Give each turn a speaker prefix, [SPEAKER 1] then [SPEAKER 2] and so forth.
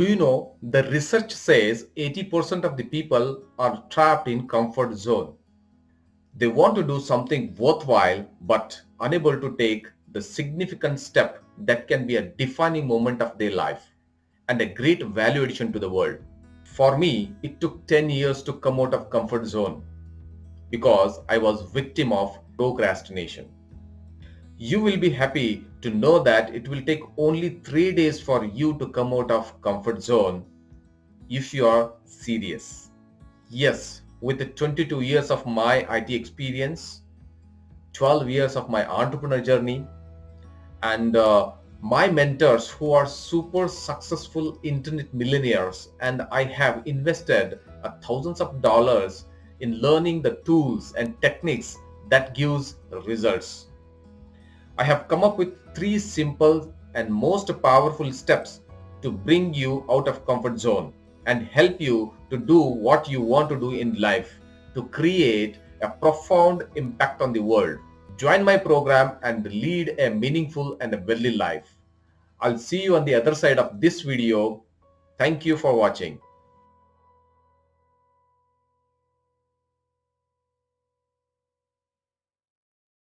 [SPEAKER 1] Do you know the research says 80% of the people are trapped in comfort zone. They want to do something worthwhile but unable to take the significant step that can be a defining moment of their life and a great value addition to the world. For me, it took 10 years to come out of comfort zone because I was victim of procrastination. You will be happy to know that it will take only 3 days for you to come out of comfort zone if you are serious. Yes, with the 22 years of my IT experience, 12 years of my entrepreneur journey, and my mentors who are super successful internet millionaires, and I have invested thousands of dollars in learning the tools and techniques that gives results. I have come up with 3 simple and most powerful steps to bring you out of comfort zone and help you to do what you want to do in life to create a profound impact on the world. Join my program and lead a meaningful and a wealthy life. I'll see you on the other side of this video. Thank you for watching.